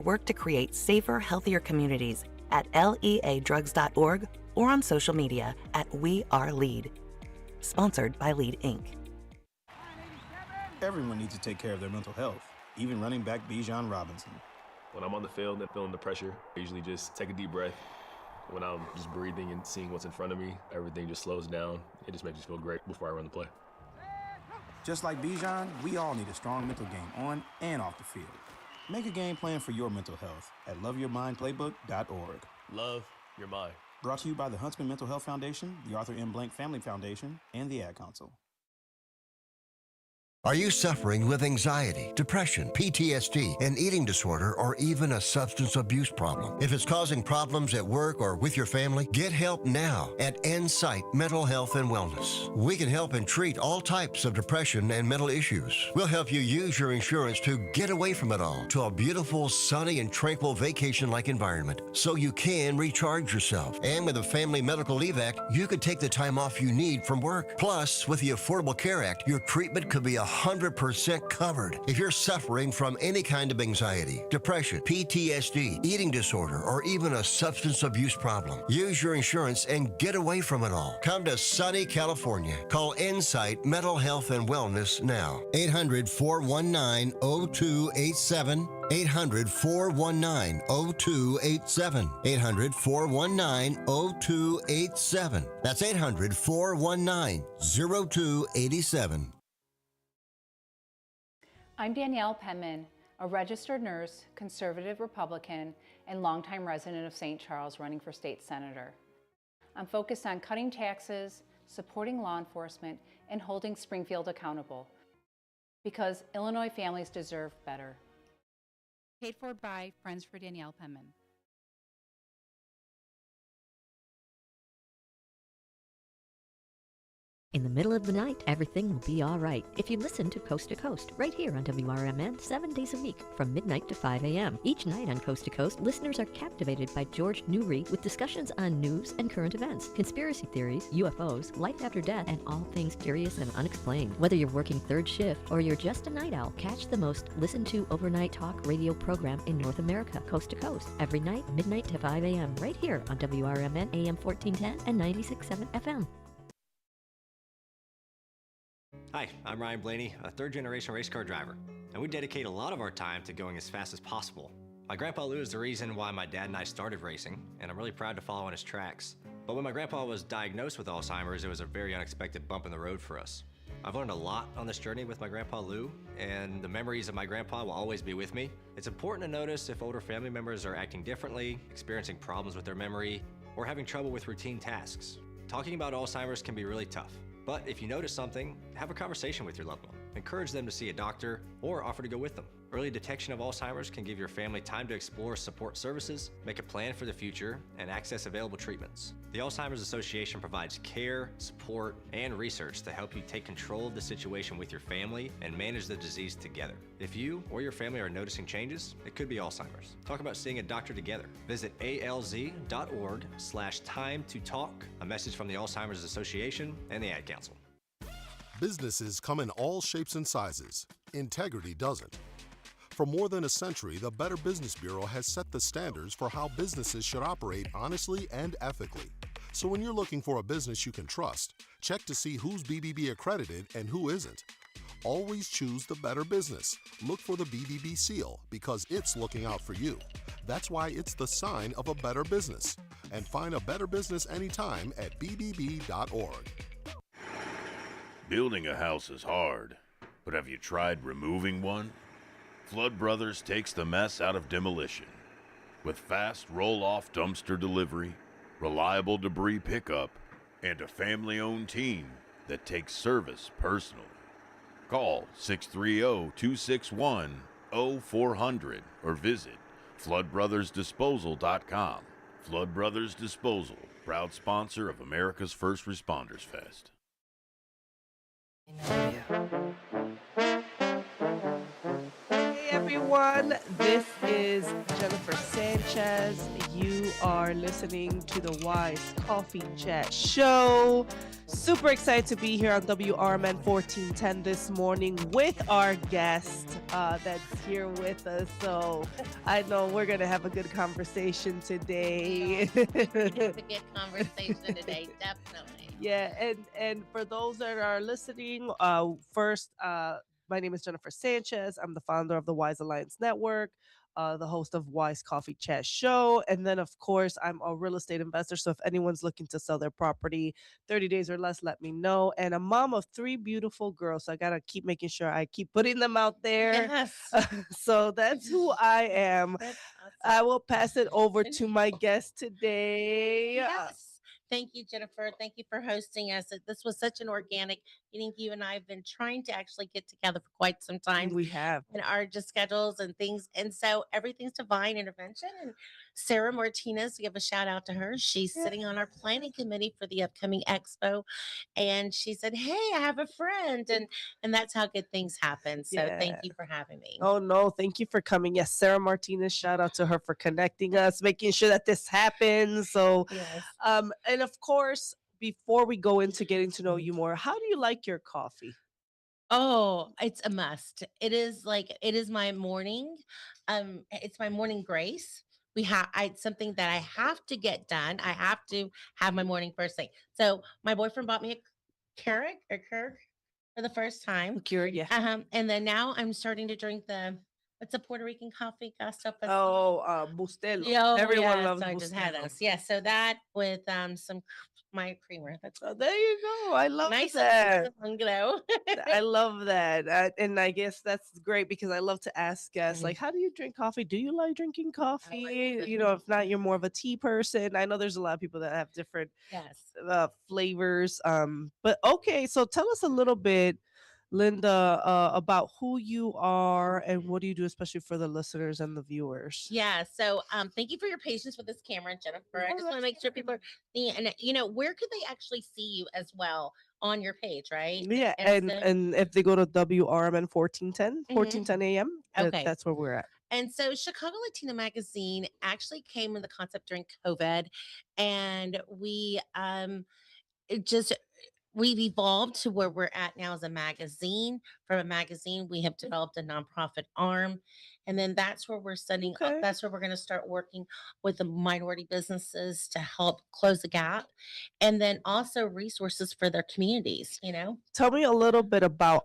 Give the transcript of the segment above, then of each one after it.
Work to create safer, healthier communities at leadrugs.org or on social media at We Are Lead. Sponsored by Lead, Inc. Everyone needs to take care of their mental health, even running back Bijan Robinson. When I'm on the field and feeling the pressure, I usually just take a deep breath. When I'm just breathing and seeing what's in front of me, everything just slows down. It just makes me feel great before I run the play. Just like Bijan, we all need a strong mental game on and off the field. Make a game plan for your mental health at loveyourmindplaybook.org. Love your mind. Brought to you by the Huntsman Mental Health Foundation, the Arthur M. Blank Family Foundation, and the Ad Council. Are you suffering with anxiety, depression, PTSD, an eating disorder, or even a substance abuse problem? If it's causing problems at work or with your family, get help now at Insight Mental Health and Wellness. We can help and treat all types of depression and mental issues. We'll help you use your insurance to get away from it all to a beautiful, sunny, and tranquil vacation-like environment so you can recharge yourself. And with a Family Medical Leave Act, you could take the time off you need from work. Plus, with the Affordable Care Act, your treatment could be 100% covered. If you're suffering from any kind of anxiety, depression, PTSD, eating disorder, or even a substance abuse problem, use your insurance and get away from it all. Come to sunny California. Call Insight Mental Health and Wellness now. 800-419-0287. 800-419-0287. 800-419-0287. That's 800-419-0287. I'm Danielle Penman, a registered nurse, conservative Republican, and longtime resident of St. Charles running for state senator. I'm focused on cutting taxes, supporting law enforcement, and holding Springfield accountable, because Illinois families deserve better. Paid for by Friends for Danielle Penman. In the middle of the night, everything will be all right if you listen to Coast, right here on WRMN 7 days a week from midnight to 5 a.m. Each night on Coast to Coast, listeners are captivated by George Newry with discussions on news and current events, conspiracy theories, UFOs, life after death, and all things curious and unexplained. Whether you're working third shift or you're just a night owl, catch the most listened to overnight talk radio program in North America, Coast to Coast, every night, midnight to 5 a.m. right here on WRMN AM 1410 and 96.7 FM. Hi, I'm Ryan Blaney, a third-generation race car driver, and we dedicate a lot of our time to going as fast as possible. My grandpa Lou is the reason why my dad and I started racing, and I'm really proud to follow in his tracks. But when my grandpa was diagnosed with Alzheimer's, it was a very unexpected bump in the road for us. I've learned a lot on this journey with my grandpa Lou, and the memories of my grandpa will always be with me. It's important to notice if older family members are acting differently, experiencing problems with their memory, or having trouble with routine tasks. Talking about Alzheimer's can be really tough. But if you notice something, have a conversation with your loved one. Encourage them to see a doctor or offer to go with them. Early detection of Alzheimer's can give your family time to explore support services, make a plan for the future, and access available treatments. The Alzheimer's Association provides care, support, and research to help you take control of the situation with your family and manage the disease together. If you or your family are noticing changes, it could be Alzheimer's. Talk about seeing a doctor together. Visit alz.org/time to talk. A message from the Alzheimer's Association and the Ad Council. Businesses come in all shapes and sizes. Integrity doesn't. For more than a century, the Better Business Bureau has set the standards for how businesses should operate honestly and ethically. So when you're looking for a business you can trust, check to see who's BBB accredited and who isn't. Always choose the Better Business. Look for the BBB seal because it's looking out for you. That's why it's the sign of a better business. And find a better business anytime at bbb.org. Building a house is hard, but have you tried removing one? Flood Brothers takes the mess out of demolition. With fast roll-off dumpster delivery, reliable debris pickup, and a family-owned team that takes service personally. Call 630-261-0400 or visit floodbrothersdisposal.com. Flood Brothers Disposal, proud sponsor of America's First Responders Fest. Hey everyone, this is Jennifer Sanchez. You You are listening to the Wise Coffee Chat Show. Super excited to be here on WRMN 1410 this morning with our guest that's here with us. So I know we're going to have a good conversation today. It's a good conversation today, definitely. Yeah, and for those that are listening, first, my name is Jennifer Sanchez. I'm the founder of the Wise Alliance Network, the host of Wise Coffee Chat Show, and then of course I'm a real estate investor. So if anyone's looking to sell their property 30 days or less, let me know. And a mom of 3 beautiful girls, so I gotta keep making sure I keep putting them out there. Yes. So that's who I am. That's awesome. I will pass it over to my guest today. Yes. Thank you, Jennifer. Thank you for hosting us. This was such an organic meeting. You and I have been trying to actually get together for quite some time We have. in our just schedules and things. And so everything's divine intervention. And Sarah Martinez, give a shout out to her. She's sitting on our planning committee for the upcoming expo. And she said, "Hey, I have a friend." And that's how good things happen. So thank Yeah. you for having me. Oh no, thank you for coming. Yes, Sarah Martinez, shout out to her for connecting us, making sure that this happens. So Yes. and of course, before we go into getting to know you more, how do you like your coffee? Oh, it's a must. It is my morning. It's my morning grace. It's something that I have to get done. I have to have my morning first thing. So my boyfriend bought me a Keurig for the first time. Keurig, yeah. And then now I'm starting to drink what's a Puerto Rican coffee? Gasto Oh, Bustelo. Yeah, Everyone yeah. loves So I just had Bustelo. this. Yeah. So that with my creamer. That's Oh, there you go. I love nice that. and glow. I love that. And I guess that's great because I love to ask guests, like, Mhm. how do you drink coffee? Do you like drinking I coffee? like it. You know, if not, you're more of a tea person. I know there's a lot of people that have different Yes. flavors. But okay, so tell us a little bit, Linda, about who you are and what do you do, especially for the listeners and the viewers. Yeah. So thank you for your patience with this camera, Jennifer. I just want to make sure people are seeing and where could they actually see you as well on your page, right? Yeah, And so and if they go to WRMN 1410, Mhm. 1410 a.m., Okay. that's where we're at. And so Chicago Latina Magazine actually came in the concept during COVID, and it just we've evolved to where we're at now as a magazine. From a magazine, we have developed a nonprofit arm. And then that's where we're studying, Okay. that's where we're going to start working with the minority businesses to help close the gap. And then also resources for their communities. Tell me a little bit about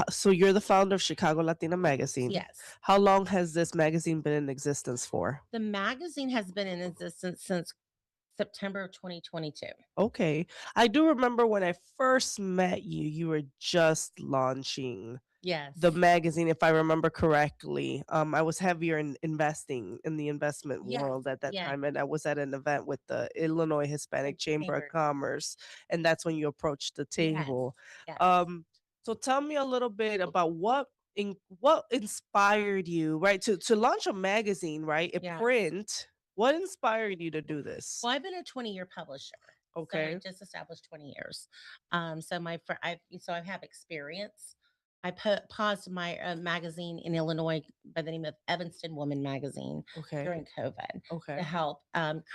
so you're the founder of Chicago Latina Magazine. Yes. How long has this magazine been in existence for? The magazine has been in existence since September of 2022. Okay. I do remember when I first met you, you were just launching Yes. the magazine, if I remember correctly. I was heavier in investing in the investment Yes. world at that Yeah. time, and I was at an event with the Illinois Hispanic Chamber of Commerce, and that's when you approached the Yes. table. Yes. So tell me a little bit about what inspired you, right, to launch a magazine, right, a Yeah. print. What inspired you to do this? Well, I've been a 20-year publisher. So I Okay. just established 20 years. So I have experience. I paused my magazine in Illinois by the name of Evanston Woman Magazine Okay. during COVID Okay. to help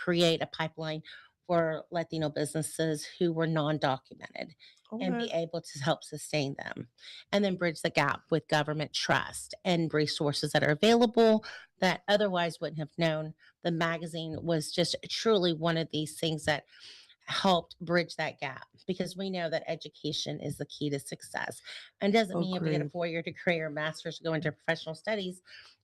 create a pipeline for Latino businesses who were non-documented and Okay. be able to help sustain them, and then bridge the gap with government trust and resources that are available that otherwise wouldn't have known. The magazine was just truly one of these things that helped bridge that gap, because we know that education is the key to success, and doesn't mean you have to get a Agreed. 4-year degree or master's to go into professional studies.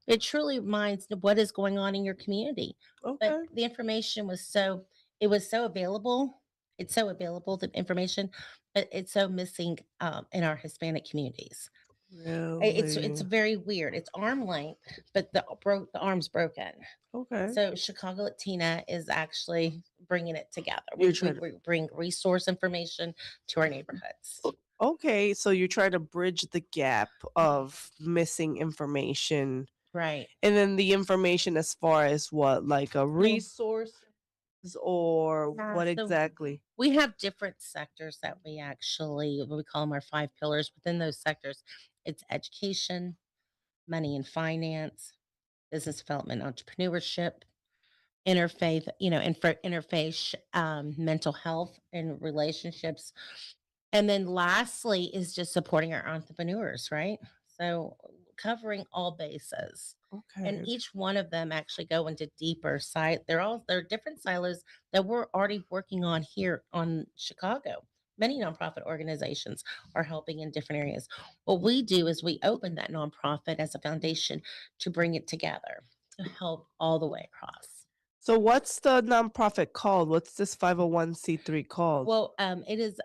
It truly reminds what is going on in your community. But Okay. the information was so available. It's so available, the information, but it's so missing in our Hispanic communities. It's Really? very weird. It's arm length, but the arm's broken. Okay. So Chicago Latina is actually bringing it together. You're We, trying we, to we bring resource information to our neighborhoods. Okay, so you're trying to bridge the gap of missing information. Right. And then the information as far as what, like a So resource or yeah, what so exactly? we have different sectors that we call them our 5 pillars. Within those sectors, it's education, money and finance, business development, entrepreneurship, interfaith, and for interfaith mental health and relationships. And then lastly is just supporting our entrepreneurs, right? So covering all bases. And Okay. each one of them actually go into deeper site. They're different silos that we're already working on here on Chicago. Many nonprofit organizations are helping in different areas. What we do is we open that nonprofit as a foundation to bring it together to help all the way across. So what's the nonprofit called? What's this 501c3 called? Well, it is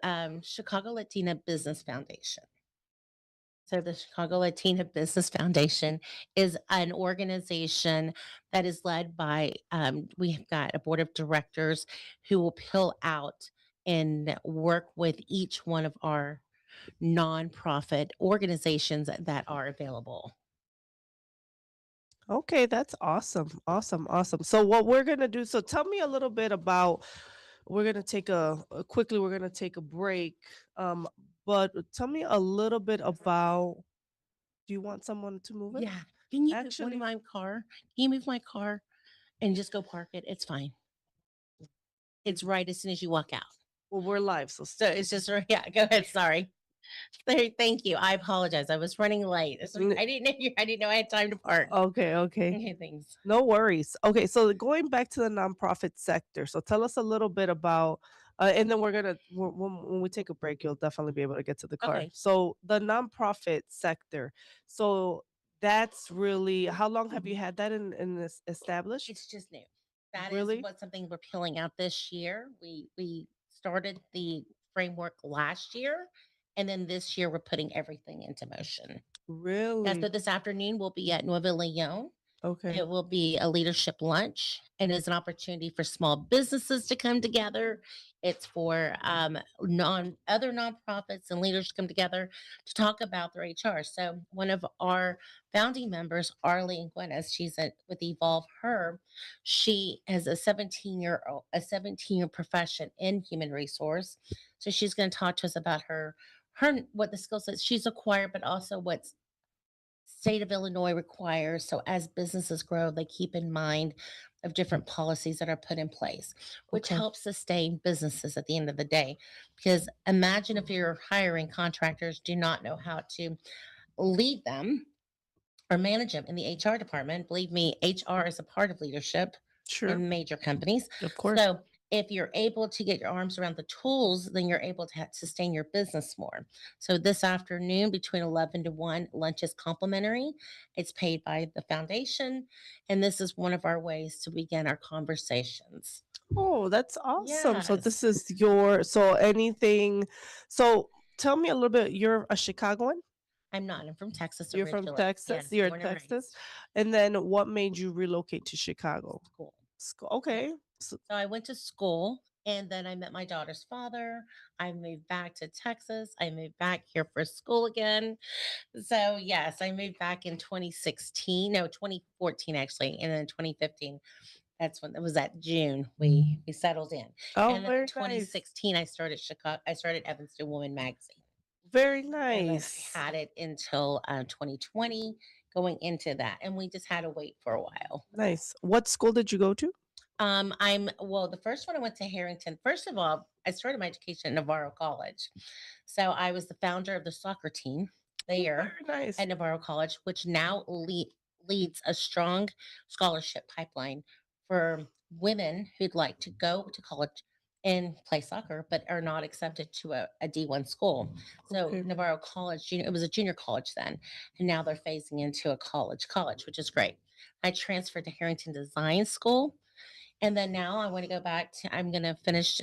Chicago Latina Business Foundation. So the Chicago Latina Business Foundation is an organization that is led by, we have got a board of directors who will pill out and work with each one of our nonprofit organizations that are available. Okay, that's awesome. Awesome. Awesome. So what we're going to do, so tell me a little bit about, we're going to take quickly, we're going to take a break. Um, but tell me a little bit about, do you want someone to move it? Yeah. Can you move Actually, my car? Can you move my car and just go park it? It's fine. It's right as soon as you walk out. well, we're live. So So it's just, yeah, go ahead. Sorry. Thank you. I apologize. I was running late. I didn't know I had time to park. Okay, okay. Okay, thanks. No worries. Okay, so going back to the nonprofit sector. So tell us a little bit about, and then when we take a break, you'll definitely be able to get to the car. Okay. So the nonprofit sector. So that's really, how long have you had that in this established? It's just new. That is Really? what something we're peeling out this year. We started the framework last year, and then this year we're putting everything into motion. Yeah, Really? so this afternoon we'll be at Nueva Leon. Okay. It will be a leadership lunch and is an opportunity for small businesses to come together. It's for other nonprofits and leaders to come together to talk about their HR. So one of our founding members, Arlene Gwenez, with Evolve Her. She has a 17-year profession in human resource. So she's going to talk to us about her what the skill sets she's acquired, but also what's state of Illinois requires. So as businesses grow, they keep in mind of different policies that are put in place, which Okay. helps sustain businesses at the end of the day. Because imagine if you're hiring contractors, do not know how to lead them or manage them in the HR department. Believe me, HR is a part of leadership Sure. in major companies. Of course. So if you're able to get your arms around the tools, then you're able to sustain your business more. So this afternoon between 11 to 1, lunch is complimentary. It's paid by the foundation. And this is one of our ways to begin our conversations. Oh, that's awesome. So Yes. this is so tell me a little bit, you're a Chicagoan? I'm not. I'm from Texas You're from originally. Texas? Yes, You're in born and Texas? raised. And then what made you relocate to Chicago? School. Okay. So I went to school and then I met my daughter's father. I moved back to Texas. I moved back here for school again. So, yes, I moved back in 2016, no, 2014 actually. And then 2015, that's when it was that June we settled in. Oh, And then very in nice. 2016, I started Evanston Woman Magazine. Very And then nice. I had it until 2020 going into that. And we just had to wait for a while. Nice. What school did you go to? The first one I went to Harrington. First of all, I started my education at Navarro College. So I was the founder of the soccer team there Very nice. at Navarro College, which now leads a strong scholarship pipeline for women who'd like to go to college and play soccer, but are not accepted to a D1 school. So Okay. Navarro College, it was a junior college then, and now they're phasing into a college, which is great. I transferred to Harrington Design School. And then now I want to go back to, I'm going to finish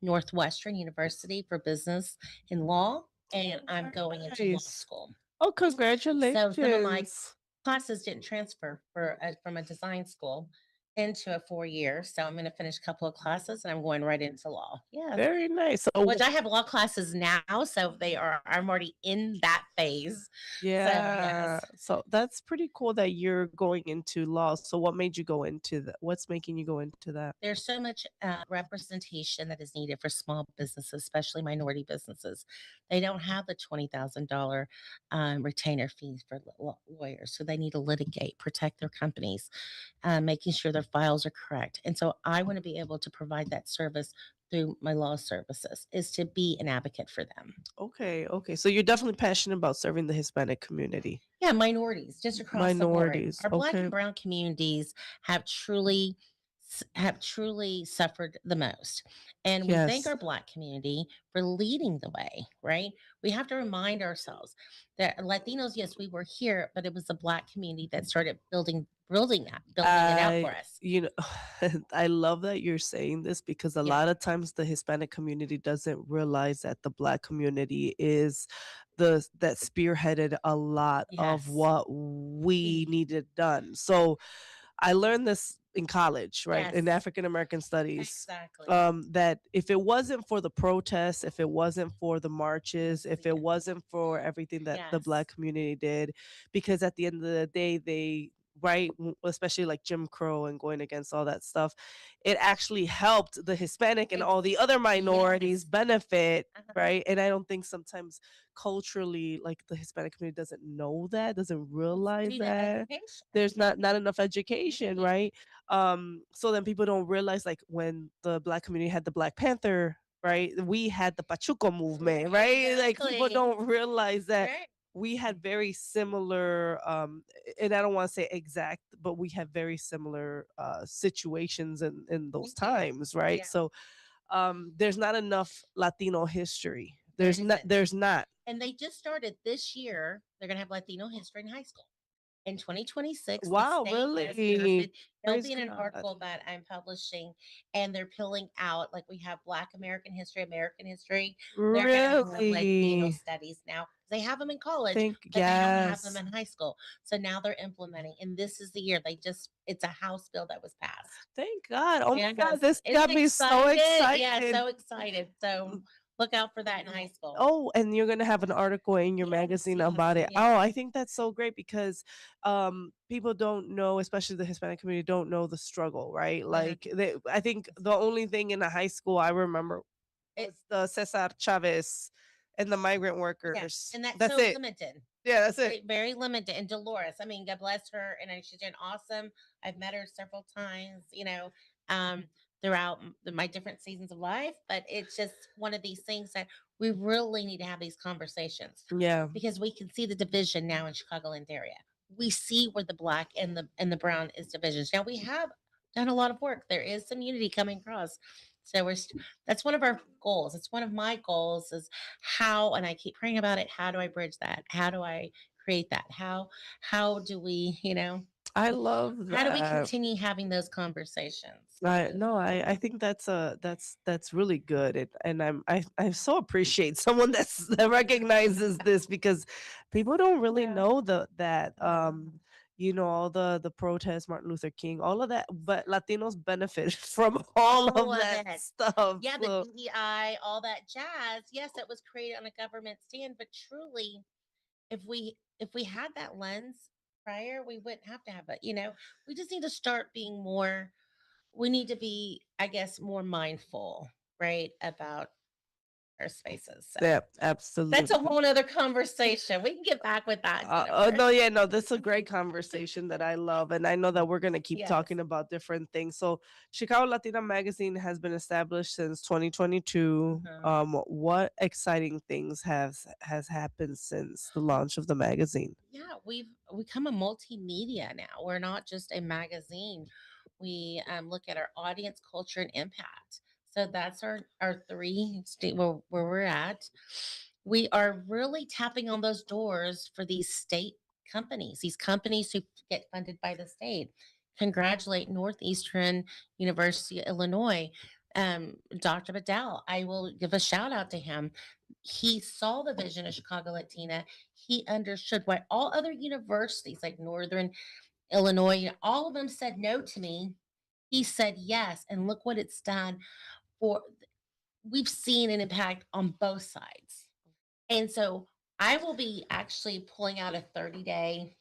Northwestern University for business and law, and I'm going into law Nice. school. Oh, So some of my congratulations. classes didn't transfer from a design school into a 4 year. So I'm going to finish a couple of classes and I'm going right into law. Yeah. Very nice. So Which I have law classes now. So I'm already in that phase. So yes. Yeah. So that's pretty cool that you're going into law. So what made you go into that? What's making you go into that? There's so much representation that is needed for small businesses, especially minority businesses. They don't have the $20,000 retainer fees for lawyers, so they need to litigate, protect their companies, making sure their files are correct. And so I want to be able to provide that service through my law services, is to be an advocate for them. Okay, okay. So you're definitely passionate about serving the Hispanic community. Yeah, minorities just across the board. Minorities. Our black Okay. and brown communities have truly suffered the most. And we thank Yes. our black community for leading the way, right? We have to remind ourselves that Latinos, yes, we were here, but it was the black community that started building it out I, for us. you know, I love that you're saying this because a Yeah. lot of times the Hispanic community doesn't realize that the Black community is that spearheaded a lot of Yes. what we needed done. So I learned this in college, right? In Yes. African American studies. Exactly. That if it wasn't for the protests, if it wasn't for the marches, if it Yes. wasn't for everything that the Yes. Black community did, because at the end of the day, right, especially like Jim Crow and going against all that stuff, it actually helped the Hispanic and all the other minorities Yes. benefit, Uh-huh. right? And I don't think sometimes culturally, like the Hispanic community doesn't know that, doesn't realize Need that that education. there's not enough education, right? So then people don't realize, like when the Black community had the Black Panther, right? We had the Pachuco movement, right? Like people Exactly. don't realize that Right. we had very similar and I don't want to say exact, but we have very similar situations in those times, right? Yeah. So there's not enough Latino history. There There's not isn't. there's not. And they just started this year. They're going to have Latino history in high school. In 2026, the Wow, state has really? started. It'll Praise be in an God. article that I'm publishing, and they're pulling out, like we have Black American history, American history. They're going to have Latino Really? studies now. They have them in college, Think but they don't have them yes. in high school. So now they're implementing, and this is the year it's a House bill that was passed. Thank God. Oh my Yes. God, this Isn't got it me so excited? Yeah, excited. so excited. So look out for that in high school. Oh, and you're gonna have an article in your Yes, magazine yes, about it. yes. Oh, I think that's so great because people don't know, especially the Hispanic community, don't know the struggle, right? Like I think the only thing in the high school I remember was the Cesar Chavez and the migrant Yeah, workers. and that's That's so it. limited. Yeah, that's it. Very limited. And Dolores, I mean, God bless her, and she's doing awesome. I've met her several times, um, throughout my different seasons of life. But it's just one of these things that we really need to have these conversations, Yeah. because we can see the division now in Chicagoland area. We see where the black and the brown is divisions. Now we have done a lot of work. There is some unity coming across. So that's one of our goals. It's one of my goals, is how, and I keep praying about it. How do I bridge that? How do I create that? How do we, I love how do we that. continue having those conversations? I no, I think that's really good, and I so appreciate someone that recognizes this because people don't really Yeah. know that all the protests, Martin Luther King, all of that, but Latinos benefit from all All of of that it. stuff. Yeah, the So DEI, all that jazz. Yes, it was created on a government stand, but truly, if we had that lens prior, we wouldn't have to have it. We just need to start being more. We need to be, I guess, more mindful, right, about our spaces. So yeah, that's a absolutely. whole nother conversation. We can get back with that, Oh Jennifer. no, yeah, no, this is a great conversation that I love, and I know that we're gonna keep Yes. talking about different things. So, Chicago Latina Magazine has been established since 2022. Uh-huh. What exciting things has happened since the launch of the magazine? Yeah, we've become a multimedia now. We're not just a magazine. We look at our audience, culture, and impact. So that's our three state where we're at. We are really tapping on those doors for these state companies, these companies who get funded by the state. Congratulate Northeastern University of Illinois, Dr. Bedell. I will give a shout out to him. He saw the vision of Chicago Latina. He understood why all other universities like Northern Illinois, all of them said no to me. He said yes. And look what it's done for. We've seen an impact on both sides. And so I will be actually pulling out a 30-day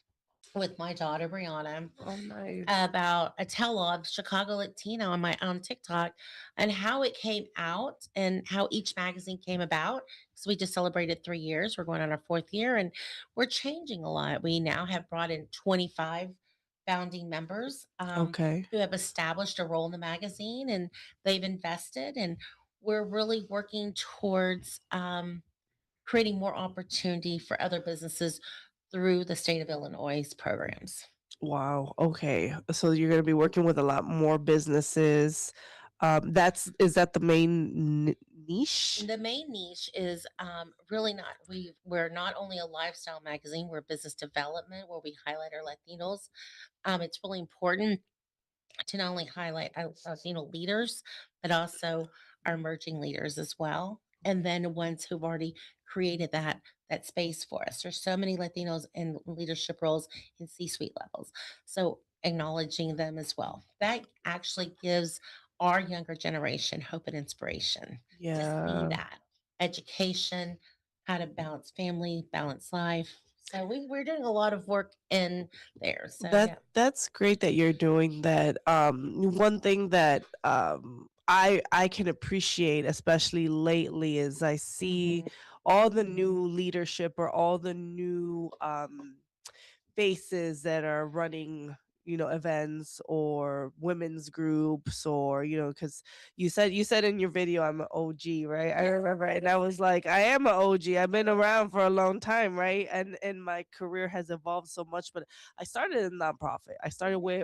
with my daughter Brianna Oh, nice. about a tell-all of Chicago Latino on my on TikTok and how it came out and how each magazine came about. So we just celebrated 3 years. We're going on our fourth year and we're changing a lot. We now have brought in 25 founding members Okay. who have established a role in the magazine and they've invested and we're really working towards creating more opportunity for other businesses through the state of Illinois' programs. Wow. Okay. So you're going to be working with a lot more businesses. Is that the main niche? The main niche is really not we're not only a lifestyle magazine, we're business development where we highlight our Latinos. It's really important to not only highlight our Latino leaders, but also our emerging leaders as well. And then the ones who've already created that space for us. There's so many Latinos in leadership roles in C-suite levels. So acknowledging them as well. That actually gives our younger generation hope and inspiration to see Yeah. that education, how to balance family, balance life. So we're doing a lot of work in there. So yeah. That's great that you're doing that. One thing that I can appreciate, especially lately, is I see all the new leadership or all the new faces that are running, events or women's groups, or because you said in your video I'm an OG, right? I remember, and I was like, I am an OG. I've been around for a long time, right? And my career has evolved so much. But I started in nonprofit. I started with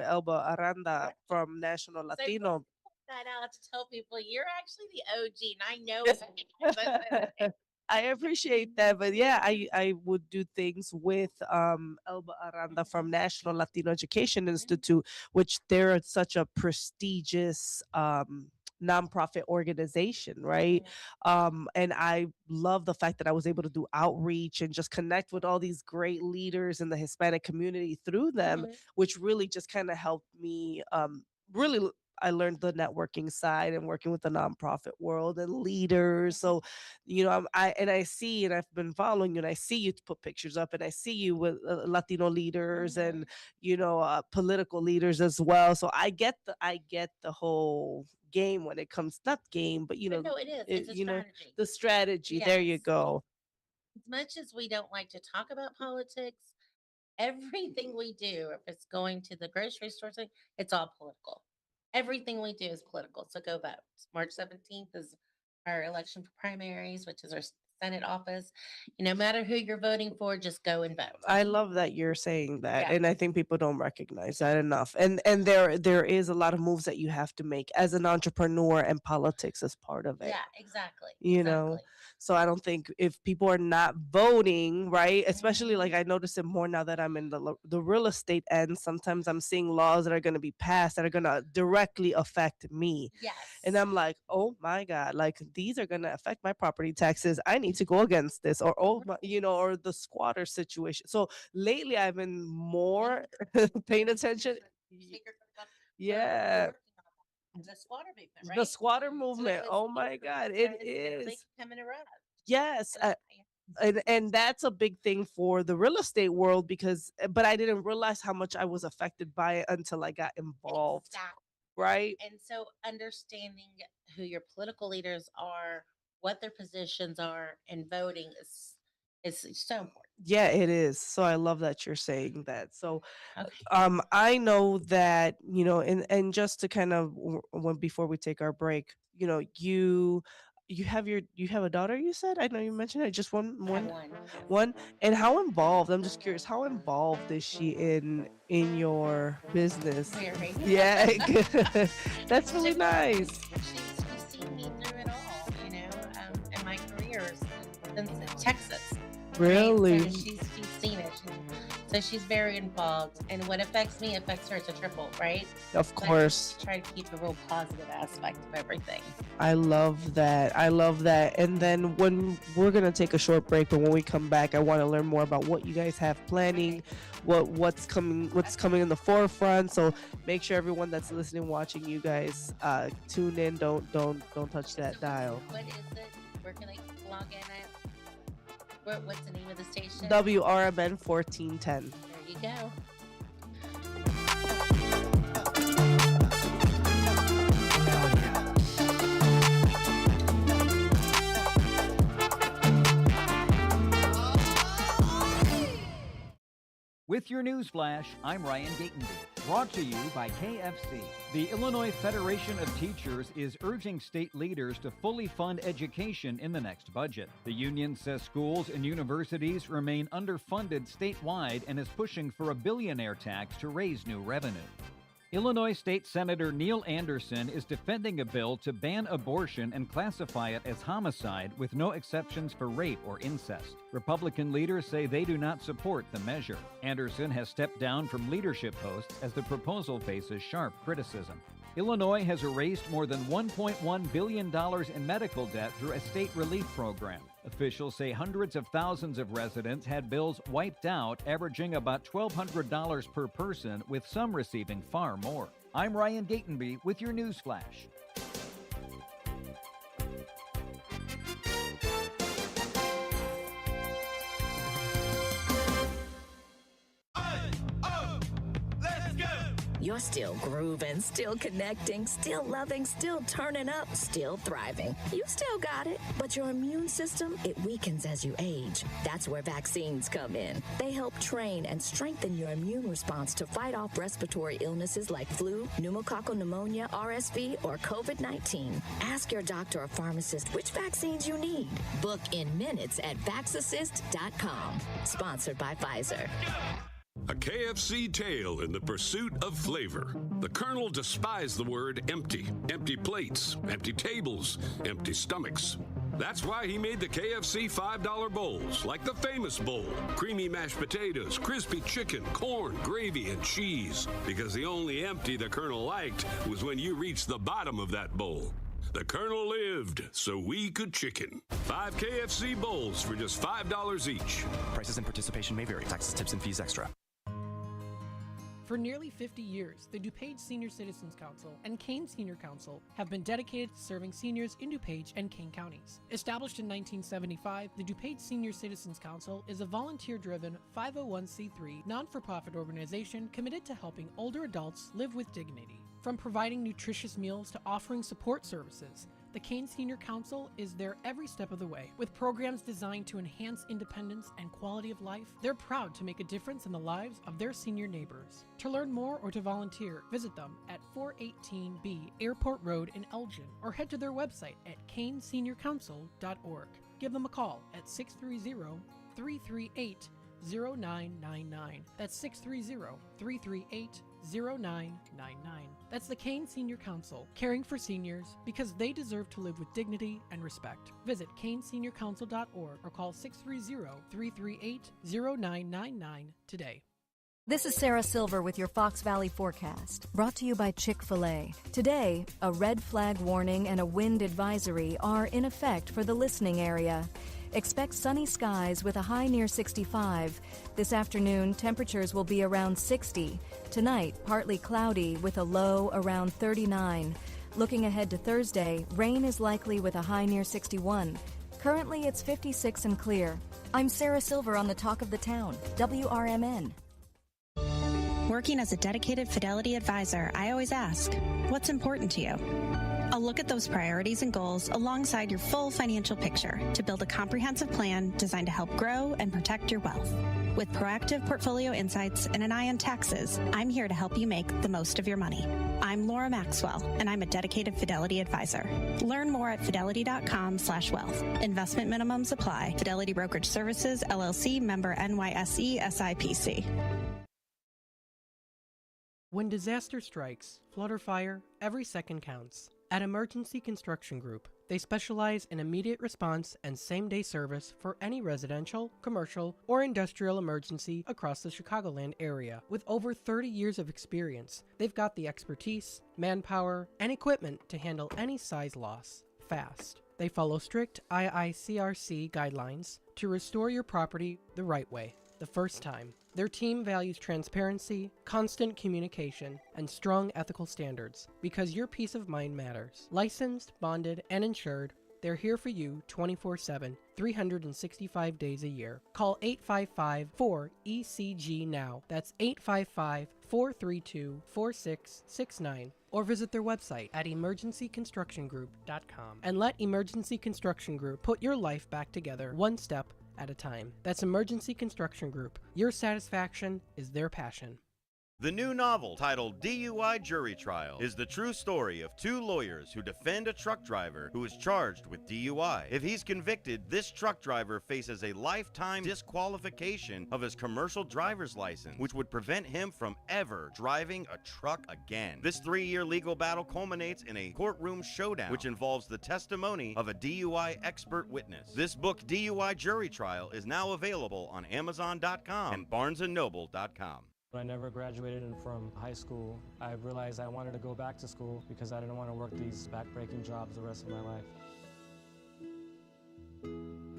Elba Aranda from National So Latino. that out to tell people you're actually the OG, and I know it. I appreciate that, but yeah, I would do things with Elba Aranda from National Latino Education Institute, which they're such a prestigious nonprofit organization, right? And I love the fact that I was able to do outreach and just connect with all these great leaders in the Hispanic community through them, which really just kind of helped me really I learned the networking side and working with the nonprofit world and leaders. So, I see, and I've been following you, and I see you put pictures up, and I see you with Latino leaders and political leaders as well. So I get the whole game when it comes, not game, but But no, it is. It's a strategy. the strategy. There you Yes. go. As much as we don't like to talk about politics, everything we do, if it's going to the grocery store, it's all political. Everything we do is political. So go vote. March 17th is our election for primaries, which is our Senate office. No matter who you're voting for, just go and vote. I love that you're saying that, Yeah. and I think people don't recognize that enough. And there is a lot of moves that you have to make as an entrepreneur, and politics is part of it. Yeah, exactly. you know so I don't think if people are not voting, right, especially like I notice it more now that I'm in the real estate end. Sometimes I'm seeing laws that are going to be passed that are going to directly affect me, Yes. and I'm like, oh my god, like these are going to affect my property taxes. I need to go against this, or or the squatter situation. So lately I've been more paying attention. Yeah. The squatter movement, right? The squatter movement. Oh my god, it They is. come in a rush. Yes, And and that's a big thing for the real estate world, because but I didn't realize how much I was affected by it until I got involved. Exactly. Right? And so understanding who your political leaders are, what their positions are, and voting is so important. Yeah, it is. So I love that you're saying that. So Okay. I know that, and just to kind of when before we take our break, you have a daughter, you said? I know you mentioned it. Just one I have one one. Yes. one. And how involved? I'm just curious, how involved is she in your business? Very. Yeah, that's really nice. She's seen me through it all, in my careers since Texas. Really? Right? So she's seen it. So she's very involved, and what affects me affects her. It's a triple, right? Of So I course. try to keep a real positive aspect of everything. I love that. I love that. And then when we're gonna take a short break, but when we come back, I want to learn more about what you guys have planning, what's coming in the forefront. So make sure everyone that's listening, watching, you guys tune in. Don't touch that dial. What is it? Where can they log in at? What's the name of the station? WRMN 1410. There you go. With your news flash, I'm Ryan Gatenby. Brought to you by KFC. The Illinois Federation of Teachers is urging state leaders to fully fund education in the next budget. The union says schools and universities remain underfunded statewide and is pushing for a billionaire tax to raise new revenue. Illinois State Senator Neil Anderson is defending a bill to ban abortion and classify it as homicide with no exceptions for rape or incest. Republican leaders say they do not support the measure. Anderson has stepped down from leadership posts as the proposal faces sharp criticism. Illinois has erased more than $1.1 billion in medical debt through a state relief program. Officials say hundreds of thousands of residents had bills wiped out, averaging about $1,200 per person, with some receiving far more. I'm Ryan Gatenby with your news flash. You're still grooving, still connecting, still loving, still turning up, still thriving. You still got it, but your immune system, it weakens as you age. That's where vaccines come in. They help train and strengthen your immune response to fight off respiratory illnesses like flu, pneumococcal pneumonia, RSV, or COVID-19. Ask your doctor or pharmacist which vaccines you need. Book in minutes at vaxassist.com. Sponsored by Pfizer. A KFC tale in the pursuit of flavor. The Colonel despised the word empty. Empty plates, empty tables, empty stomachs. That's why he made the KFC $5 bowls, like the famous bowl. Creamy mashed potatoes, crispy chicken, corn, gravy, and cheese. Because the only empty the Colonel liked was when you reached the bottom of that bowl. The Colonel lived so we could chicken. 5 KFC bowls for just $5 each. Prices and participation may vary. Taxes, tips, and fees extra. For nearly 50 years, the DuPage Senior Citizens Council and Kane Senior Council have been dedicated to serving seniors in DuPage and Kane counties. Established in 1975, the DuPage Senior Citizens Council is a volunteer-driven 501c3 non-for-profit organization committed to helping older adults live with dignity. From providing nutritious meals to offering support services, the Kane Senior Council is there every step of the way. With programs designed to enhance independence and quality of life, they're proud to make a difference in the lives of their senior neighbors. To learn more or to volunteer, visit them at 418B Airport Road in Elgin or head to their website at caneseniorcouncil.org. Give them a call at 630-338-0999. That's 630-338-0999. That's the Kane Senior Council, caring for seniors because they deserve to live with dignity and respect. Visit caneseniorcouncil.org or call 630-338-0999 today. This is Sarah Silver with your Fox Valley forecast, brought to you by Chick-fil-A. Today, a red flag warning and a wind advisory are in effect for the listening area. Expect sunny skies with a high near 65. This afternoon, temperatures will be around 60. Tonight, partly cloudy with a low around 39. Looking ahead to Thursday, rain is likely with a high near 61. Currently, it's 56 and clear. I'm Sarah Silver on the Talk of the Town, WRMN. Working as a dedicated Fidelity advisor, I always ask, what's important to you? I'll look at those priorities and goals alongside your full financial picture to build a comprehensive plan designed to help grow and protect your wealth. With proactive portfolio insights and an eye on taxes, I'm here to help you make the most of your money. I'm Laura Maxwell, and I'm a dedicated Fidelity advisor. Learn more at fidelity.com/wealth. Investment minimums apply. Fidelity Brokerage Services, LLC, member NYSE, SIPC. When disaster strikes, flood or fire, every second counts. At Emergency Construction Group, they specialize in immediate response and same-day service for any residential, commercial, or industrial emergency across the Chicagoland area. With over 30 years of experience, they've got the expertise, manpower, and equipment to handle any size loss fast. They follow strict IICRC guidelines to restore your property the right way, the first time. Their team values transparency, constant communication, and strong ethical standards because your peace of mind matters. Licensed, bonded, and insured, They're here for you 24/7, 365 days a year. Call 855-4ECG now. That's 855-432-4669. Or visit their website at emergencyconstructiongroup.com and let Emergency Construction Group put your life back together one step at a time. That's Emergency Construction Group. Your satisfaction is their passion. The new novel, titled DUI Jury Trial, is the true story of two lawyers who defend a truck driver who is charged with DUI. If he's convicted, this truck driver faces a lifetime disqualification of his commercial driver's license, which would prevent him from ever driving a truck again. This 3-year legal battle culminates in a courtroom showdown, which involves the testimony of a DUI expert witness. This book, DUI Jury Trial, is now available on Amazon.com and BarnesandNoble.com. When I never graduated from high school, I realized I wanted to go back to school because I didn't want to work these back-breaking jobs the rest of my life.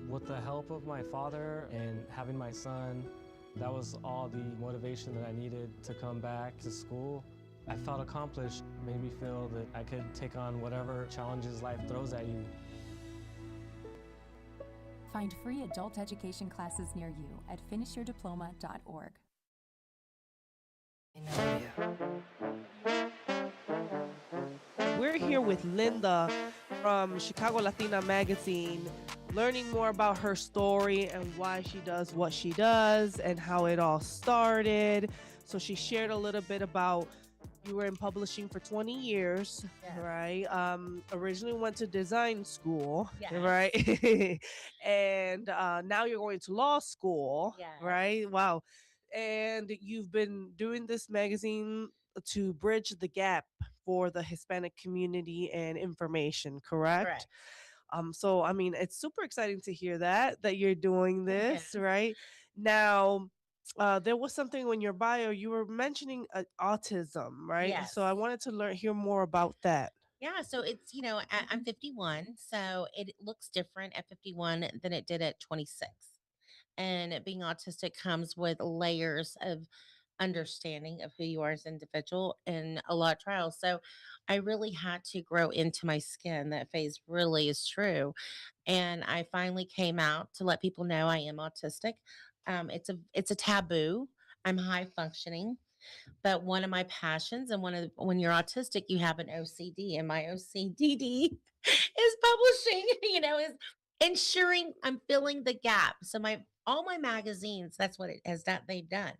With the help of my father and having my son, that was all the motivation that I needed to come back to school. I felt accomplished, made me feel that I could take on whatever challenges life throws at you. Find free adult education classes near you at finishyourdiploma.org. We're here with Linda from Chicago Latina Magazine, learning more about her story and why she does what she does and how it all started. So she shared a little bit about you were in publishing for 20 years, right? Originally went to design school, right? And now you're going to law school, right? Wow. And you've been doing this magazine to bridge the gap for the Hispanic community and information, correct? So, I mean, it's super exciting to hear that you're doing this, right? Now, there was something in your bio, you were mentioning autism, right? Yes. So I wanted to hear more about that. Yeah, so it's, I'm 51, so it looks different at 51 than it did at 26. And being autistic comes with layers of understanding of who you are as an individual and a lot of trials. So I really had to grow into my skin. That phase really is true. And I finally came out to let people know I am autistic. It's a taboo. I'm high functioning. But one of my passions and when you're autistic, you have an OCD, and my OCDD is publishing, is ensuring I'm filling the gap. So all my magazines, that's what it has done. They've done.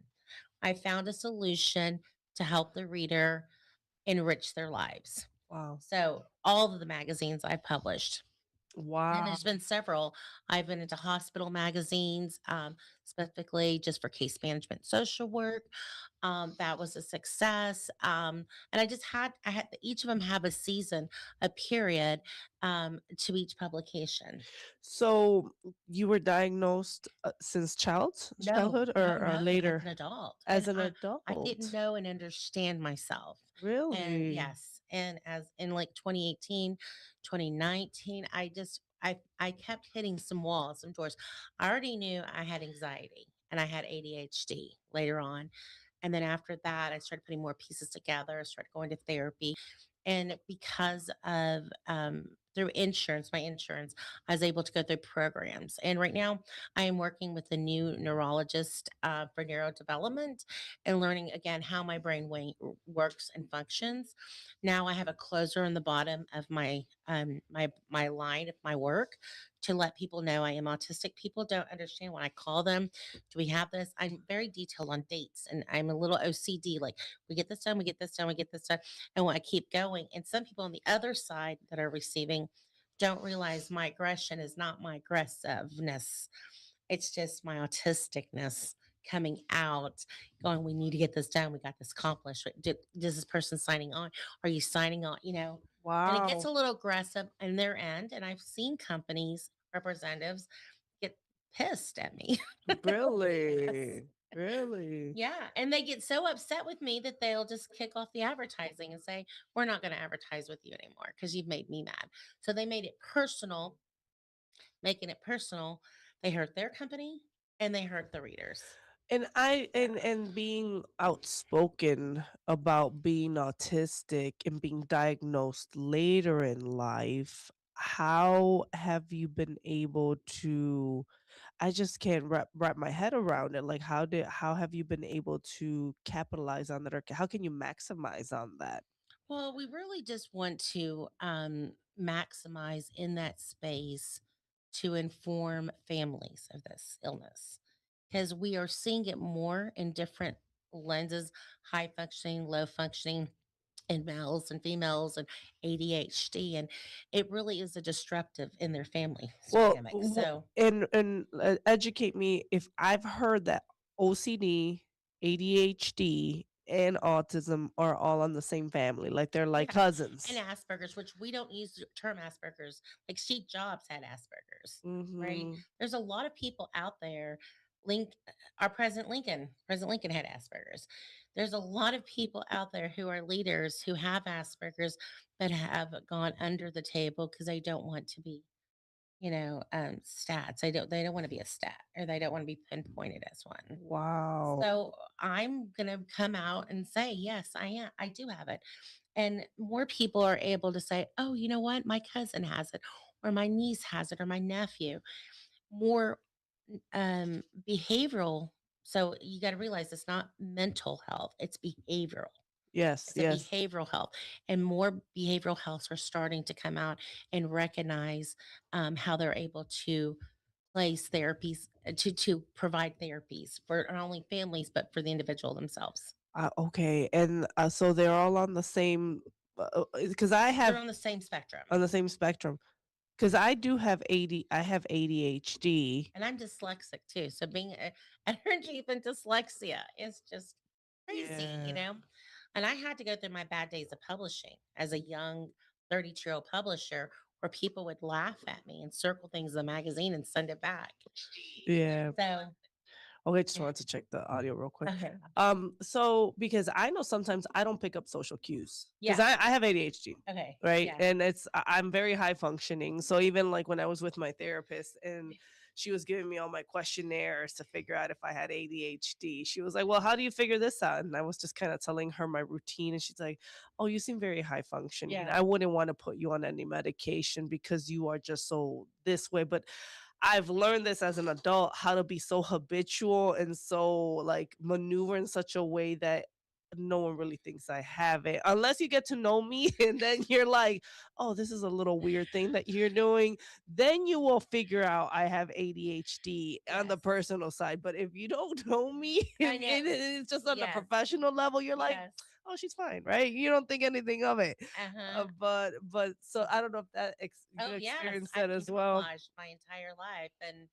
I found a solution to help the reader enrich their lives. Wow. So all of the magazines I published. Wow. And there's been several. I've been into hospital magazines, specifically just for case management, social work. That was a success. And I had each of them have a season, a period, to each publication. So you were diagnosed since childhood or later? As an adult. As And an adult. I didn't know and understand myself. Really? And yes. And as in like 2018, 2019, I kept hitting some walls, some doors. I already knew I had anxiety and I had ADHD later on. And then after that, I started putting more pieces together. I started going to therapy. And because of through my insurance, I was able to go through programs. And right now, I am working with a new neurologist for neurodevelopment and learning again how my brain works and functions. Now I have a closer on the bottom of my my line of my work to let people know I am autistic. People don't understand when I call them, do we have this? I'm very detailed on dates, and I'm a little OCD. Like, we get this done, we get this done, we get this done. And when I keep going, and some people on the other side that are receiving don't realize my aggression is not my aggressiveness. It's just my autisticness coming out, going, we need to get this done. We got this accomplished. Does this person signing on? Are you signing on? Wow. And it gets a little aggressive in their end. And I've seen companies, representatives get pissed at me. Really? Really? Yeah. And they get so upset with me that they'll just kick off the advertising and say, we're not going to advertise with you anymore because you've made me mad. So they made it personal. Making it personal, they hurt their company and they hurt the readers. And being outspoken about being autistic and being diagnosed later in life, how have you been able to, I just can't wrap my head around it. Like how have you been able to capitalize on that, or how can you maximize on that? Well, we really just want to maximize in that space to inform families of this illness because we are seeing it more in different lenses, high functioning, low functioning, in males and females, and ADHD. And it really is a disruptive in their family Well, dynamic. So, educate me if I've heard that OCD, ADHD, and autism are all on the same family, like they're like yeah. And cousins. Asperger's, which we don't use the term Asperger's, like Steve Jobs had Asperger's, right? Hmm. There's a lot of people out there. Link, our President Lincoln had Asperger's. There's a lot of people out there who are leaders who have Asperger's, but have gone under the table because they don't want to be, stats. They don't want to be a stat, or they don't want to be pinpointed as one. Wow. So I'm gonna come out and say, yes, I am. I do have it. And more people are able to say, oh, you know what? My cousin has it, or my niece has it, or my nephew. More behavioral. So you got to realize it's not mental health, it's behavioral. Yes, It's a yes. behavioral health, and more behavioral healths are starting to come out and recognize how they're able to place therapies to provide therapies for not only families but for the individual themselves. Okay, and so they're all on the same, because I They're have on the same spectrum. on the same spectrum. Because I do have I have ADHD. And I'm dyslexic too. So being energy and dyslexia is just crazy, Yeah. And I had to go through my bad days of publishing as a young 32-year-old publisher where people would laugh at me and circle things in the magazine and send it back. Yeah. So, Okay, just wanted to check the audio real quick. okay. So because I know sometimes I don't pick up social cues because Yeah. I have ADHD, Okay. right? Yeah. And I'm very high functioning. So even like when I was with my therapist and she was giving me all my questionnaires to figure out if I had ADHD, she was like, "Well, how do you figure this out?" And I was just kind of telling her my routine, and she's like, "Oh, you seem very high functioning. Yeah. I wouldn't want to put you on any medication because you are just so this way." But I've learned this as an adult how to be so habitual and so like maneuver in such a way that no one really thinks I have it unless you get to know me and then you're like, oh, this is a little weird thing that you're doing. Then you will figure out I have ADHD on the Yes. personal side. But if you don't know me I and know. it's just on the Yes. professional level, you're like, Yes. oh, she's fine, right? You don't think anything of it. Uh-huh. But so I don't know if Oh, you yes. experienced I've that been as well. camouflaged my entire life. And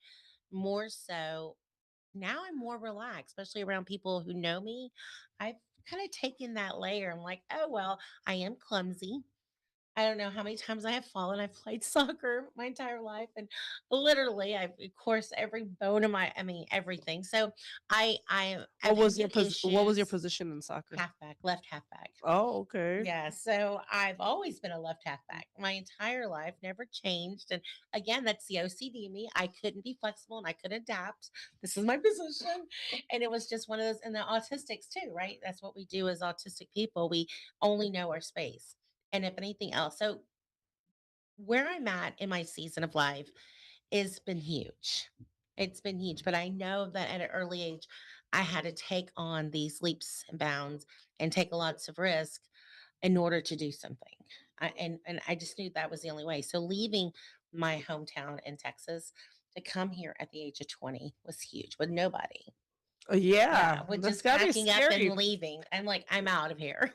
more so now I'm more relaxed, especially around people who know me. I've kind of taken that layer. I'm like, oh, well, I am clumsy. I don't know how many times I have fallen. I've played soccer my entire life, and literally, I've of course every bone in my, I mean, everything. So I've had hip What was your issues. position in soccer? Halfback, left halfback. Oh, okay. Yeah, so I've always been a left halfback my entire life, never changed. And again, that's the OCD in me. I couldn't be flexible and I couldn't adapt. This is my position. And it was just one of those, and the autistics too, right? That's what we do as autistic people. We only know our space. And if anything else. So where I'm at in my season of life has been huge. It's been huge. But I know that at an early age, I had to take on these leaps and bounds and take lots of risk in order to do something. And I just knew that was the only way. So leaving my hometown in Texas to come here at the age of 20 was huge with nobody. Yeah, Yeah, with that's just gotta be packing up and scary. leaving. I'm like, I'm out of here.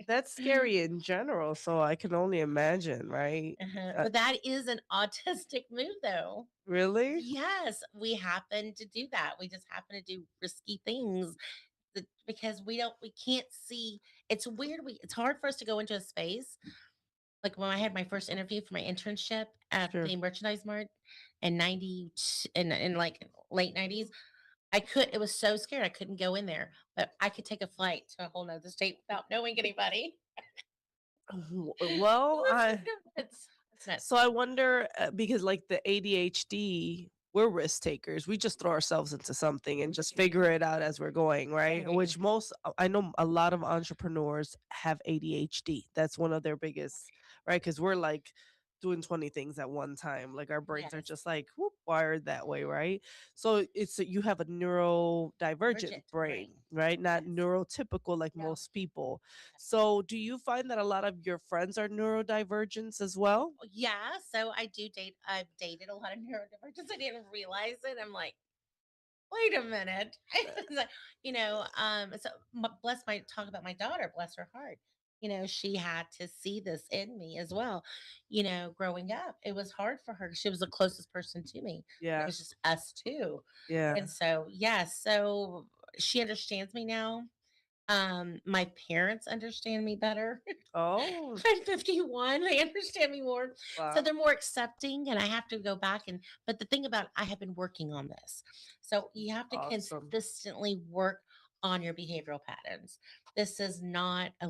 That's scary in general, so I can only imagine, right? But that is an autistic move, though. Really? Yes, we happen to do that. We just happen to do risky things because we can't see. It's weird. It's hard for us to go into a space. Like when I had my first interview for my internship at Sure. the merchandise mart in 90 in like late 90s, I could it was so scared I couldn't go in there, but I could take a flight to a whole nother state without knowing anybody. Well, It's nuts. so I wonder because like the ADHD, we're risk takers. We just throw ourselves into something and just figure it out as we're going, right? Which I know a lot of entrepreneurs have ADHD. That's one of their biggest, right? Because we're like doing 20 things at one time. Like our brains are Yes. just like whoop, wired that way, right? So it's you have a neurodivergent Bridget, brain, right. right? Not Yes. neurotypical like No. most people. So do you find that a lot of your friends are neurodivergents as well? Yeah. So I do date, I've dated a lot of neurodivergents. I didn't realize it. I'm like, wait a minute. It's like, so bless my talk about my daughter, bless her heart. She had to see this in me as well. Growing up, it was hard for her. She was the closest person to me. It Yeah. was just us two. Yeah. And so, yes, so she understands me now. My parents understand me better. Oh, I'm 51. They understand me more. So wow. they're more accepting, and I have to go back but the thing about I have been working on this. So you have to Awesome. consistently work on your behavioral patterns. This is not a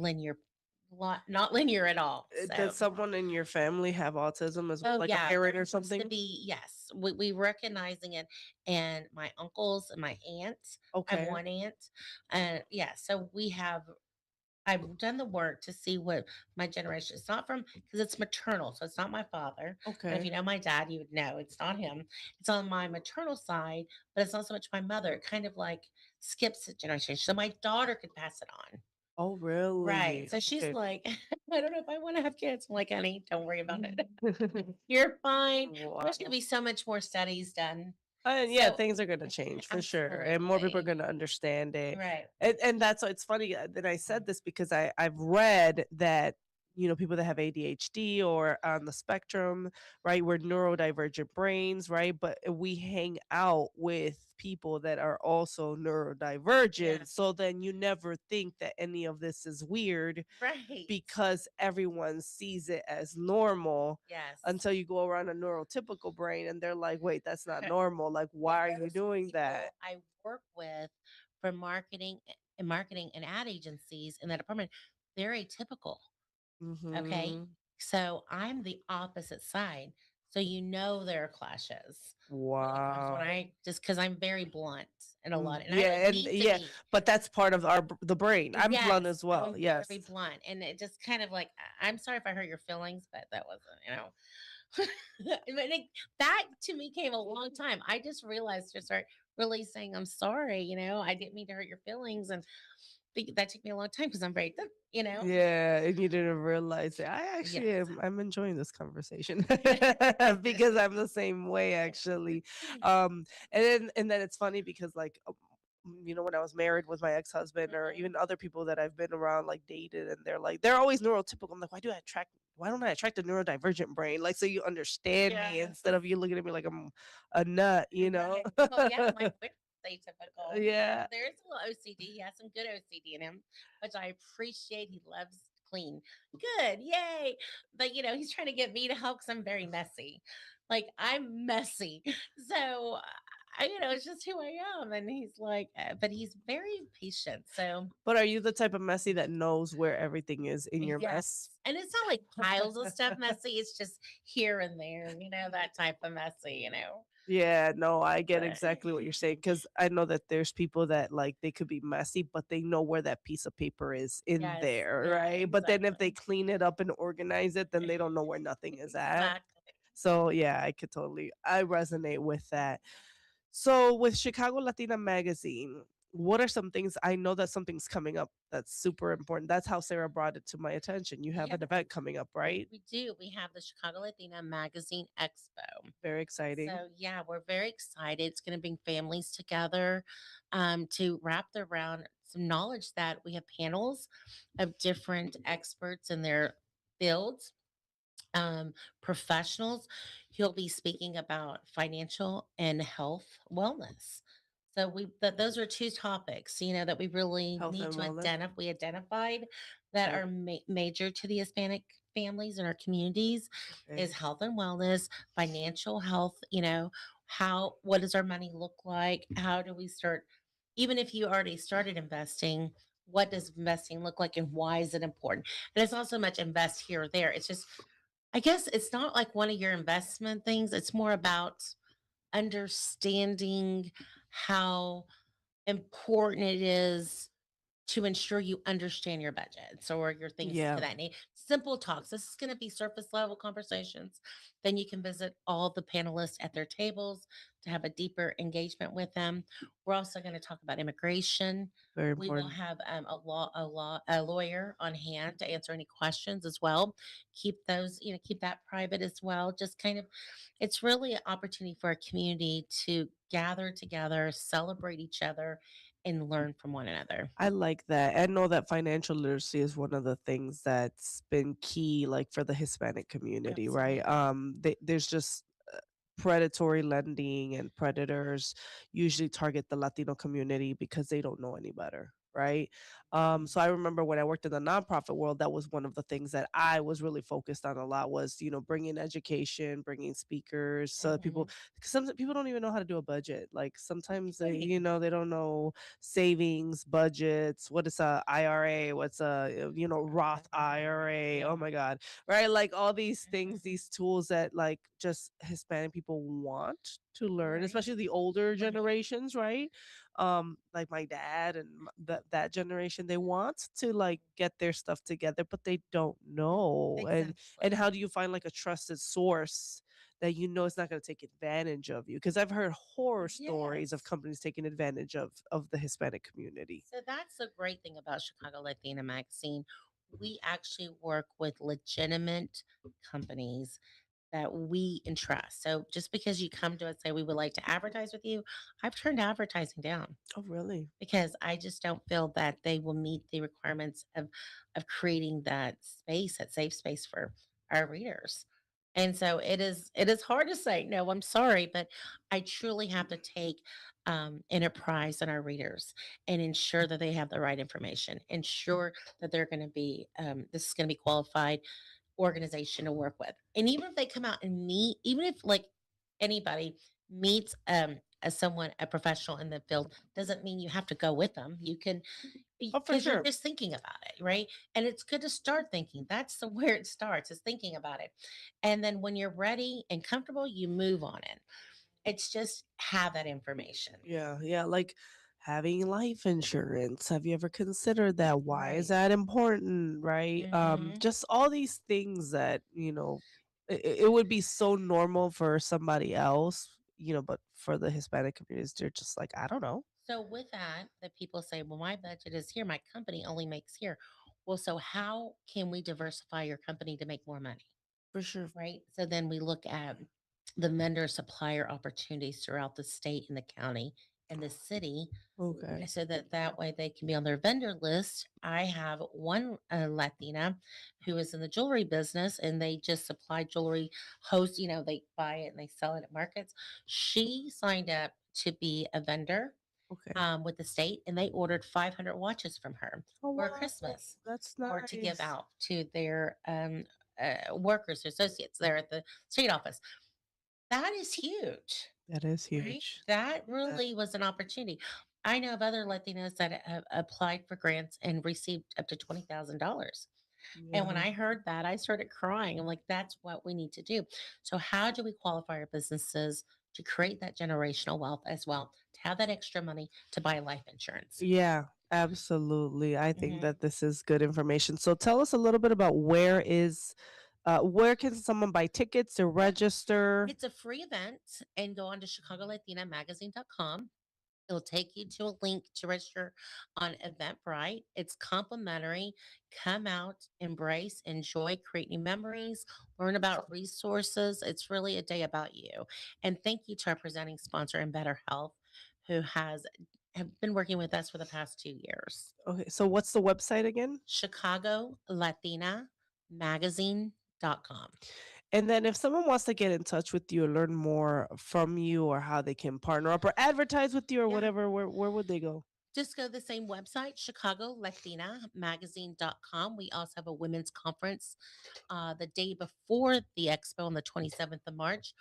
not linear at all. So Does someone in your family have autism as well, oh like a yeah, parent there or seems to something? be, yes. We recognizing it, and my uncles and my aunts. I have Okay. one aunt, and yeah, so I've done the work to see what my generation. It's not from because it's maternal, so it's not my father. And if Okay. you know my dad, you would know it's not him. It's on my maternal side, but it's not so much my mother. It kind of like skips a generation, so my daughter could pass it on. Oh, Right. really? So she's Okay. like, I don't know if I want to have kids. I'm like, honey, don't worry about it. You're fine. There's going to Wow. be so much more studies done. And yeah, So, things are gonna change for sure, and more people are absolutely. gonna understand it. Right. And that's why it's funny that I said this because I've read that people that have ADHD or on the spectrum, right? We're neurodivergent brains, right? But we hang out with people that are also Yeah. neurodivergent, so then you never think that any of this is weird Right. because everyone sees it as normal Yes. until you go around a neurotypical brain and they're like, wait, that's not normal. Like, Yeah, why are you those doing that? people I work with for marketing and ad agencies in that department, they're atypical. Okay. Hmm. So I'm the opposite side. So there are clashes. There are times when Wow. I just because I'm very blunt and a lot, and I don't Yeah, and need to yeah, be. but that's part of the brain. I'm blunt Yes, as well. I'm Yes. very blunt, and it just kind of like I'm sorry if I hurt your feelings, but that wasn't, But that to me came a long time. I just realized to start really saying I'm sorry. I didn't mean to hurt your feelings, and that took me a long time because I'm very, Yeah, and you didn't realize it. I Yes. actually am I'm enjoying this conversation because I'm the same way actually. And then it's funny because like when I was married with my ex-husband or even other people that I've been around like dated and they're always neurotypical. I'm like, why don't I attract a neurodivergent brain? Like so you understand me Yeah. instead of you looking at me like I'm a nut, you know? Right. Well, yeah, my boyfriend's atypical. Yeah. There's a little OCD. He has some good OCD in him, which I appreciate. He loves clean. Good. Yay. But, he's trying to get me to help because I'm very messy. Like, I'm messy. So, it's just who I am. And he's like, but he's very patient. So, But are you the type of messy that knows where everything is in your yes. mess? And it's not like piles of stuff messy. It's just here and there, that type of messy. Yeah, no, I get But exactly what you're saying because I know that there's people that like they could be messy, but they know where that piece of paper is in yes, there, yeah, right? But then if they exactly. clean it up and organize it, then they don't know where nothing is at. Exactly. So yeah, I resonate with that. So with Chicago Latina Magazine, what are some things I know that something's coming up that's super important? That's how Sarah brought it to my attention. You have Yeah, an event coming up, right? we do. We have the Chicago Latina Magazine Expo. Very exciting. So yeah, we're very excited. It's going to bring families together to wrap around some knowledge that we have panels of different experts in their fields, professionals. He'll be speaking about financial and health wellness. So those are two topics, that we really Health need and to wellness. we identified that Okay. are major to the Hispanic families in our communities is Okay. health and wellness, financial health, what does our money look like? How do we start, even if you already started investing, what does investing look like and why is it important? And it's not so much invest here or there. It's just I guess it's not like one of your investment things. It's more about understanding how important it is to ensure you understand your budgets or your things to Yeah. that nature. Simple talks. This is going to be surface level conversations. Then you can visit all the panelists at their tables to have a deeper engagement with them. We're also going to talk about immigration. Very We will important. have a lawyer on hand to answer any questions as well. Keep those, keep that private as well. Just kind of, it's really an opportunity for a community to gather together, celebrate each other, and learn from one another. I like that. I know that financial literacy is one of the things that's been key, like for the Hispanic community, right? Absolutely. There's just predatory lending, and predators usually target the Latino community because they don't know any better, right? So I remember when I worked in the nonprofit world, that was one of the things that I was really focused on a lot was, bringing education, bringing speakers, so that people, Mhm. because some people don't even know how to do a budget. Like sometimes they, Right. they don't know savings, budgets, what is a IRA, what's a, Roth IRA. Oh my God, right? Like all these things, these tools that like just Hispanic people want to learn, Right. especially the older generations, right? Like my dad and that generation, they want to like get their stuff together, but they don't know. And Exactly. how do you find like a trusted source that it's not going to take advantage of you? Because I've heard horror stories of Yes. companies taking advantage of the Hispanic community. So that's the great thing about Chicago Latina Magazine. We actually work with legitimate companies that we entrust. So just because you come to us say we would like to advertise with you, I've turned advertising down Oh, really? because I just don't feel that they will meet the requirements of creating that space, that safe space for our readers. And so it is hard to say no. I'm sorry, but I truly have to take enterprise on our readers and ensure that they have the right information. Ensure that they're going to be this is going to be qualified organization to work with. And even if they come out and meet, even if like anybody meets as someone a professional in the field, doesn't mean you have to go with them. You can Oh, for because you're sure. just thinking about it, right? And it's good to start thinking. That's the where it starts, is thinking about it. And then when you're ready and comfortable, you move on it. It's just have that information. Yeah, yeah, like having life insurance. Have you ever considered that? Why is Right. that important, right? Hmm. Just all these things that, it would be so normal for somebody else, but for the Hispanic communities, they're just like, I don't know. So with that, the people say, well, my budget is here. My company only makes here. Well, so how can we diversify your company to make more money? For sure. Right. So then we look at the vendor supplier opportunities throughout the state and the county and the city Okay. so that that way they can be on their vendor list. I have one Latina who is in the jewelry business and they just supply jewelry host, they buy it and they sell it at markets. She signed up to be a vendor Okay. with the state, and they ordered 500 watches from her Oh, for wow. Christmas That's or to give nice. out to their workers, associates there at the state office. That is huge, That is right? huge. That really was an opportunity. I know of other Latinos that have applied for grants and received up to $20,000. And when Yeah. I heard that, I started crying. I'm like, that's what we need to do. So, how do we qualify our businesses to create that generational wealth as well, to have that extra money to buy life insurance? Yeah, absolutely. I think Mhm. that this is good information. So tell us a little bit about where can someone buy tickets to Yeah, register? it's a free event and go on to ChicagoLatinaMagazine.com. It'll take you to a link to register on Eventbrite. It's complimentary. Come out, embrace, enjoy, create new memories, learn about resources. It's really a day about you. And thank you to our presenting sponsor, In Better Health, who have been working with us for the past 2 years. Okay, so what's the website again? ChicagoLatinaMagazine.com. And then if someone wants to get in touch with you or learn more from you or how they can partner up or advertise with you or Yeah. whatever, where would they go? Just go to the same website, ChicagoLatinaMagazine.com. We also have a women's conference the day before the expo on the 27th of March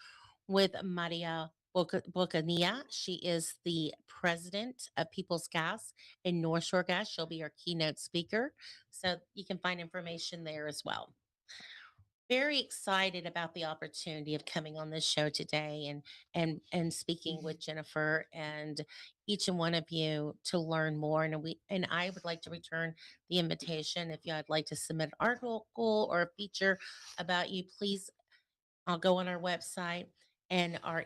with Maria Bocanilla. She is the president of People's Gas and North Shore Gas. She'll be our keynote speaker. So you can find information there as well. very excited about the opportunity of coming on this show today and speaking with Jennifer and each and one of you to learn more. And I would like to return the invitation. If you'd like to submit an article or a feature about you, please, I'll go on our website, and our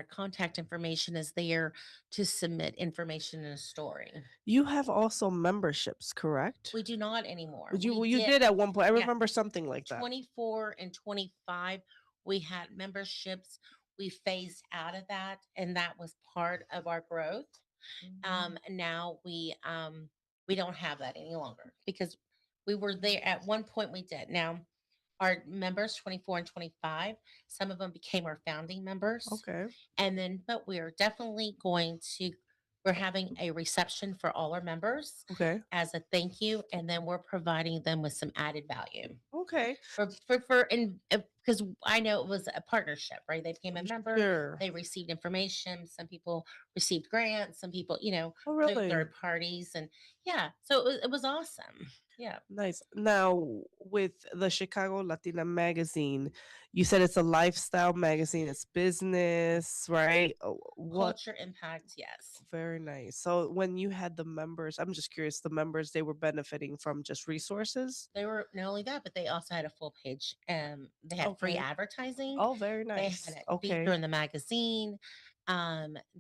contact information is there to submit information in a story. You have also memberships, correct? We do not anymore. You did at one point. I Yeah, remember something like that. 24 and 25, we had memberships. We phased out of that, and that was part of our growth. Now we don't have that any longer because we were there at one point. We did. Now our members 24 and 25, some of them became our founding members. Okay. And then, but we're definitely we're having a reception for all our members Okay. as a thank you. And then we're providing them with some added value. Okay. Because I know it was a partnership, right? They became a member, Sure. they received information. Some people received grants, some people, Oh, through really? third parties. And yeah, so it was awesome. Yeah. Nice. Now, with the Chicago Latina magazine, you said it's a lifestyle magazine. It's business, right? What? Culture impact, yes. Very nice. So when you had the members, I'm just curious, the members, they were benefiting from just resources? They were not only that, but they also had a full page. They had free Okay. advertising. Oh, very They nice. had a feature Okay. in the magazine.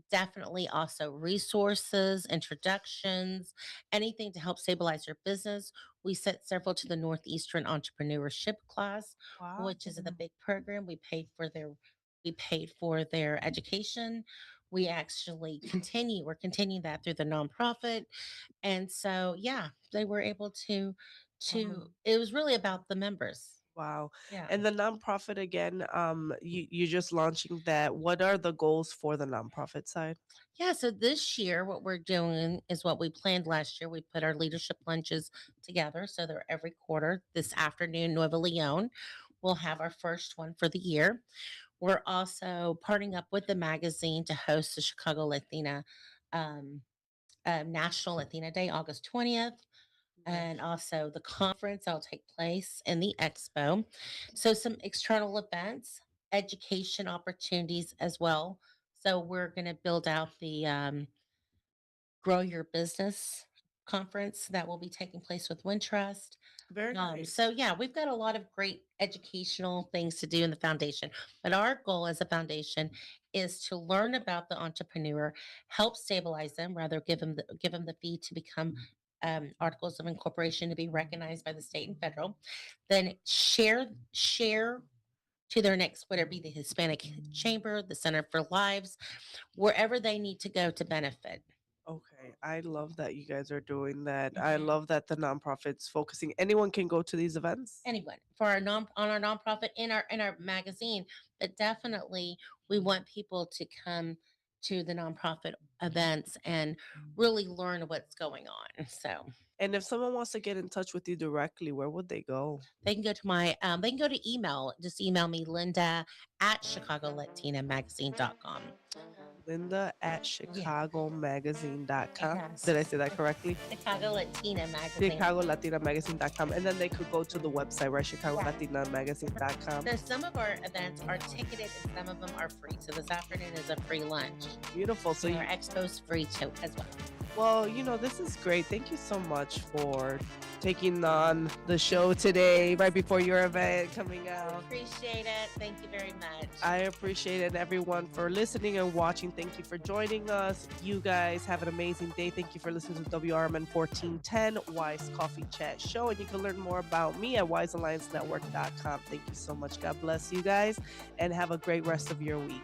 Definitely also resources, introductions, anything to help stabilize your business. We sent several to the Northeastern Entrepreneurship class, Wow. which is a big program. We paid for their education. We're continuing that through the nonprofit. And so yeah, they were able to it was really about the members. Wow. Yeah. And the nonprofit again, you're just launching that. What are the goals for the nonprofit side? Yeah, so this year, what we're doing is what we planned last year. We put our leadership lunches together. So they're every quarter. This afternoon, Nueva Leon, we'll have our first one for the year. We're also partnering up with the magazine to host the Chicago Latina National Latina Day, August 20th. And also the conference that'll take place in the expo. So some external events, education opportunities as well. So we're going to build out the Grow Your Business conference that will be taking place with Wintrust. Very nice. So yeah, we've got a lot of great educational things to do in the foundation. But our goal as a foundation is to learn about the entrepreneur, help stabilize them, rather give them the fee to become articles of incorporation to be recognized by the state and federal. Then share to their next, whether it be the Hispanic Chamber, the Center for Lives, wherever they need to go to benefit. Okay, I love that you guys are doing that. I love that the nonprofit's focusing. Anyone can go to these events? Anyone for our nonprofit in our magazine, but definitely we want people to come to the nonprofit events and really learn what's going on. So And if someone wants to get in touch with you directly, where would they go? they can go to they can go to email. Just email me, Linda at ChicagoLatinaMagazine.com. Linda at ChicagoMagazine.com. Yes. Did I say that correctly? Chicago Latina Magazine. ChicagoLatinaMagazine.com. And then they could go to the website, right? ChicagoLatinaMagazine.com. So some of our events are ticketed and some of them are free. So this afternoon is a free lunch. Beautiful. So our expo's free too as well. Well, this is great. Thank you so much for taking on the show today, right before your event coming out. Appreciate it. Thank you very much. I appreciate it, everyone, for listening and watching. Thank you for joining us. You guys have an amazing day. Thank you for listening to WRMN 1410 Wise Coffee Chat Show. And you can learn more about me at wisealliancenetwork.com. Thank you so much. God bless you guys and have a great rest of your week.